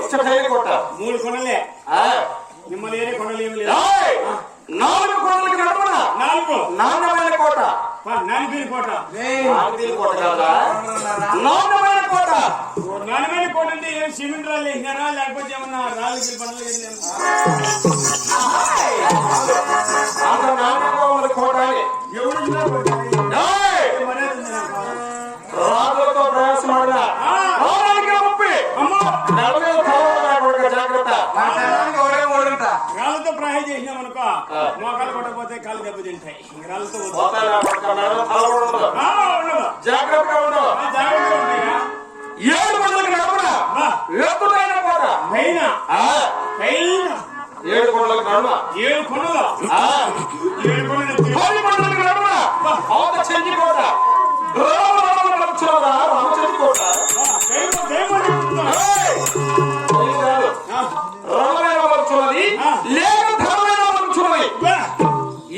కోట 3 కొండలే మిమ్మల్ని ఏరే కొండలు ఏమి లేదు 4 కొండలకి నడుమన 4 నాణ్యమైన కోట నాలుగు కోట కాదా నాణ్యమైన కోట నాణ్యమైన కోట అంటే ఏం సిమెంట్ రాళ్ళు వేసినారా లేకపోతే ఏమన్నా రాళ్ళకి పనులు అంత నాణ్యంగా ఉన్నది కోట రాజులతో ప్రయాసమాడిన జాగ్రత్త రాళ్ళతో ప్రయాణం చేసినాం అనుకో మోకాలు కొట్టకపోతే కాళ్ళు దెబ్బతింటాయి రాళ్ళతో జాగ్రత్తగా ఉండవు 7 కొండలకి నడుమన ఎత్తులైన కోట 7 కొండలకు నడుమ 7 కొండలు 10 కొండలకు నడుమ అవత చెంచి కోట రామచంద్ర కోట రమణమైన మలుచున్నది లేక ధర్మమైన మలుచున్నది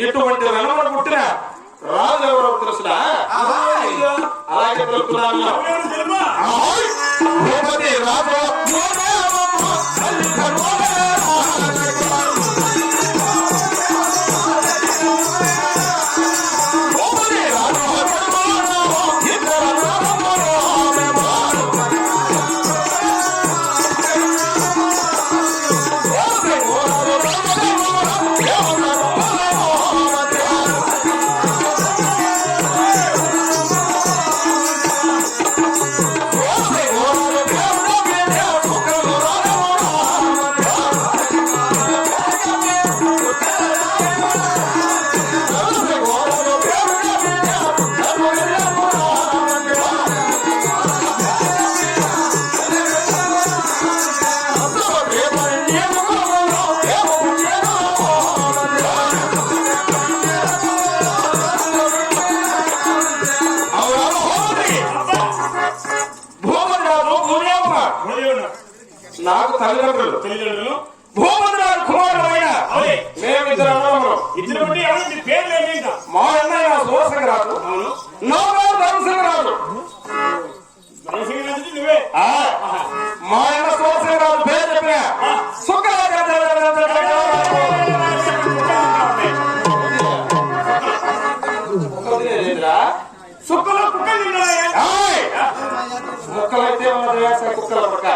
ఇటువంటి వెనమన పుట్టిన రాజు ఎవరో తెలుసునా అలాగే తెలుపుతున్నాను రాజు నాకు తల్లిదండ్రులు భూమంతురాలు కుమారుడైన ఇద్దరు పేర్లు మా అన్నయ్య సురసింగరాజు నా పేరు ధర్మసింగరాజు నువ్వే మా అన్న సురసింగరాజు పేరు చెప్పిన సుక్కలో కుక్కలు ముక్కలైతే కుక్కల పక్క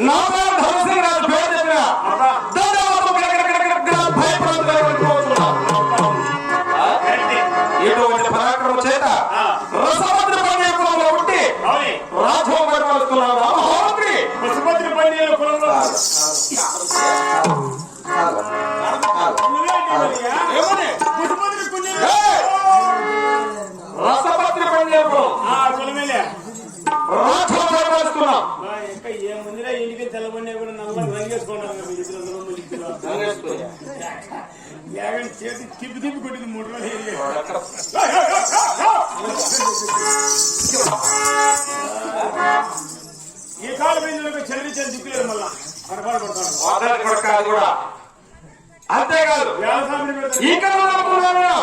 నా పేరు ధర్మసింగరాజు పేరు చెప్పిన ఇటువంటి పరాక్రమం చేత రసభద్ర పండుగ పుట్టి రాజోపరి వస్తున్నాడు మహామంత్రి రసభద్ర పండుగ రసభద్ర పండుగ రాజోపరి వస్తున్నాం ఏముందిరా ఇంటికి తెల్లబడినా కూడా నల్ల రంగేసుకున్నారు చేతి తిప్పి తిప్పి కొట్టింది 3 రోజులు ఈ కాలు మీద చదివించాలి దిక్కులేదు మళ్ళా పడతాడు కూడా అంతేకాదు వ్యవసాయం